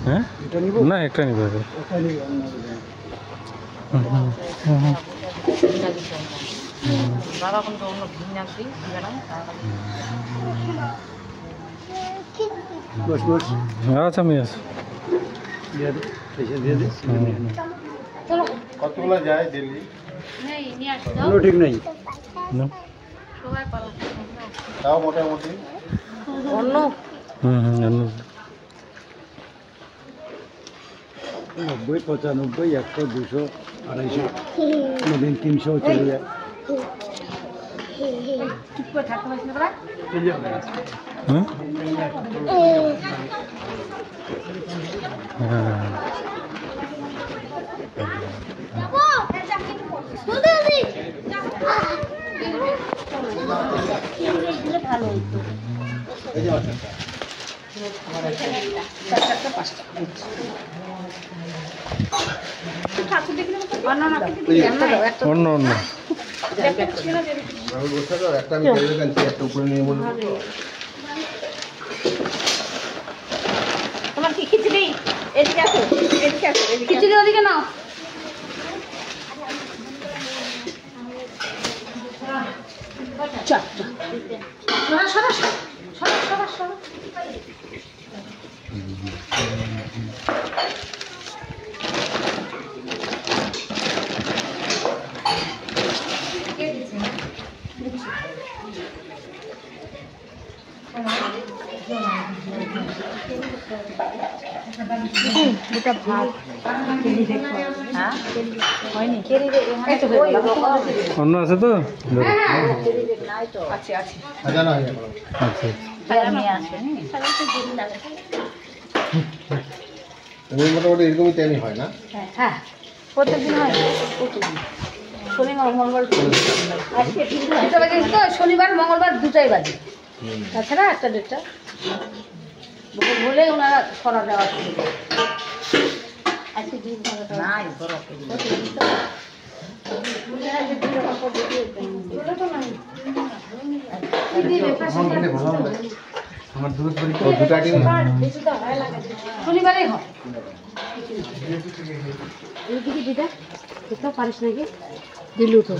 হ্যাঁ না একটা নিব বাবা কিন্তু অন্য ভিন্ন আসবি আচ্ছা আমি আছি কতগুলো যায় দিল্লি ঠিক নেই তাও মোটামুটি অন্য 90 95 100 200 250 কোনোদিন 300 চলে যায় চুপ করে থাকতে পারছি না তোরা অন্য অন্য একটা আমি কেড়ে গেছি একটা উপরে নিয়ে বলবো তোমার কি খিচুড়ি এদিকে আসো খিচুড়ি ওদিকে নাও দুটা ভাত হ্যাঁ হয়নি অন্য আছে তো আছে আছে সাজানো হয়ে গেল আচ্ছা তুমি মোটামুটি এরকমই টাইমই হয় না হ্যাঁ প্রত্যেকদিন হয় প্রত্যেকদিন শনিবার মঙ্গলবার আজকে দুটো বাজে তো শনিবার মঙ্গলবার দুটাই বাজে তাছাড়া একটা দেড়টা বলে ওনারা ছড়া দেওয়া শুরু করে আজকে দুই ঘন্টা নাই আমার দুটা টিম শনিবারেই হয় দিদা খেতে পারিস নাকি দিলু তো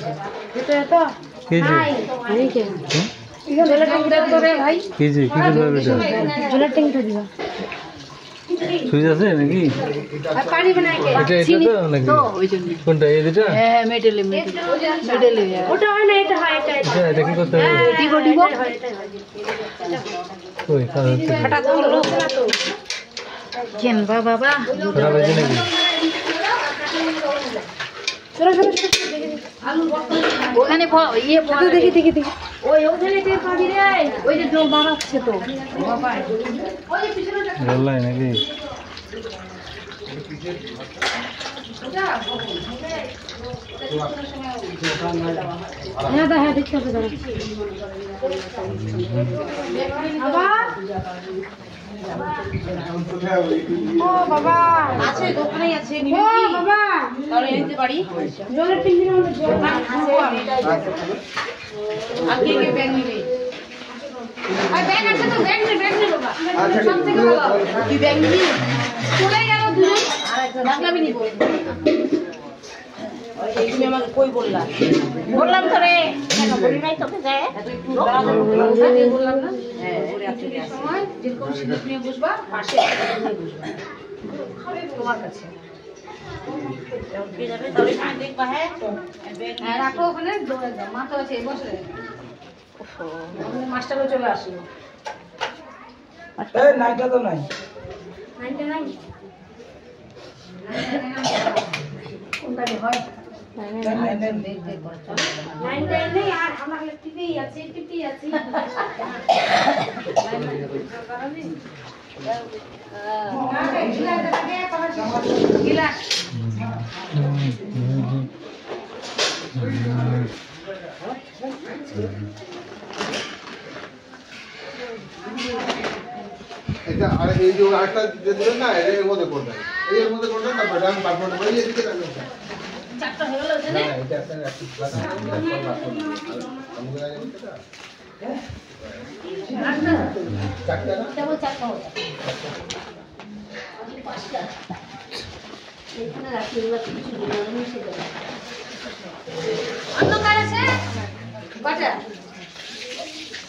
জলের ট্যাঙ্কিটা তোরে ভাই কেজি জলের ট্যাঙ্কিটা দিবা সুইচ আছে নাকি আর পানি বানাই কে এটা তো নাকি কোনটা এই দুটো হ্যাঁ মেডেলে ওটা হয় না এটা হয় এটা কি করতে হবে দিব কই ফাটা করলো কেন বাবা খারাপ হয়েছে নাকি ওখানে ইয়ে দেখি ওই ওখানে পাবি রে ওই যে জল বাড়াচ্ছে তো বললাই নাকি হ্যাঁ দেখতে হবে ও বাবা আছে দোকানেই আছে নিবি কি বাবা তাহলে নিতে পারি জলের ট্যাঙ্কির মধ্যে জল আছে আর কে ব্যাগ নিবি আর ব্যাগ আছে তো ব্যাগ নে বাবা সব থেকে ভালো কি ব্যাগ নিবি চলে গেল দূরে লাগলামই নিব তুমি আমাকে কই বললাম তো রে কেন বলি নাই তোকে যায় বললাম না হ্যাঁ ওরে আছে সময় যেরকম সিলেট নিয়ে বসবা পাশে বসবা তোমার কাছে যাবে তাহলে দেখবা হ্যাঁ রাখো ওখানে মা তো আছে বসে মাস্টারও চলে আসলো এই নাইটা তো নাই নাইটা নাই কোনটা হয় এটা আর এই যে আরেকটা দিলেন না এর মধ্যে করবেন এর মধ্যে করবেন তারপর ডান পারফর এই এদিকে রাখবেন চারটা হয়ে গেল ওখানে না এটা একটা প্লাস আমরা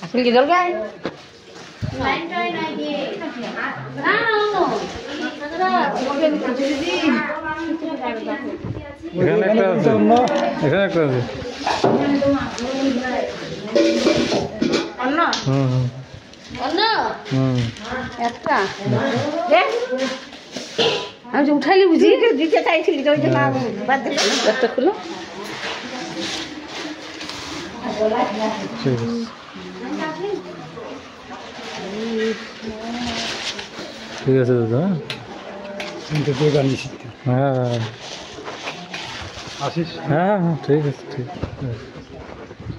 আসলে কি দরকার এখানে একটা আছে, এখানে একটা আছে। হুম হুম হুম। আমি যে উঠাইলি বুঝি দিতে চাইছিলি তো ওই যে না বাদ দিল একটা খুলো ঠিক আছে। ঠিক আছে দাদা। কিন্তু তুই জানিস হ্যাঁ আসিস হ্যাঁ হ্যাঁ ঠিক আছে ঠিক আছে।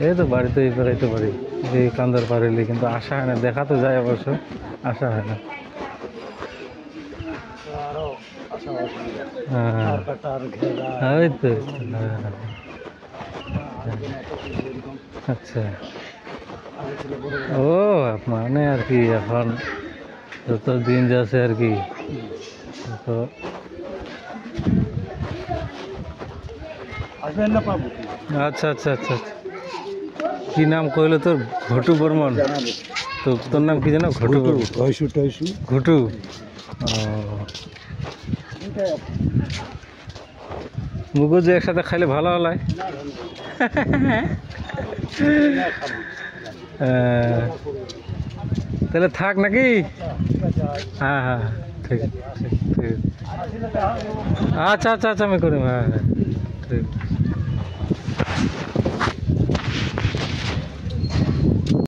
এই তো বাড়িতে এই বেড়াইতে পারি এই কান্দার পাড়িলে, কিন্তু আসা হয় না। দেখা তো যায় অবশ্য, আসা হয় না। আরো পাশাপাশি হ্যাঁ আর কাটার ঘেরা ওই তো হ্যাঁ হ্যাঁ। আচ্ছা ও মানে আর কি এখন যত দিন যাচ্ছে আর কি তো আসবেন না পাবো আচ্ছা আচ্ছা আচ্ছা আচ্ছা। কি নাম কইলো তোর? ঘটু বর্মন। জানাবো তো তোর নাম কি জানো? ঘটু বর্মন। টয়সু টয়সু ঘটু। মুগো যে একসাথে খাইলে ভালো হলাই। তাহলে থাক নাকি? হ্যাঁ হ্যাঁ ঠিক আছে ঠিক আছে। আচ্ছা আচ্ছা আচ্ছা আমি করি। হ্যাঁ হ্যাঁ ঠিক আছে।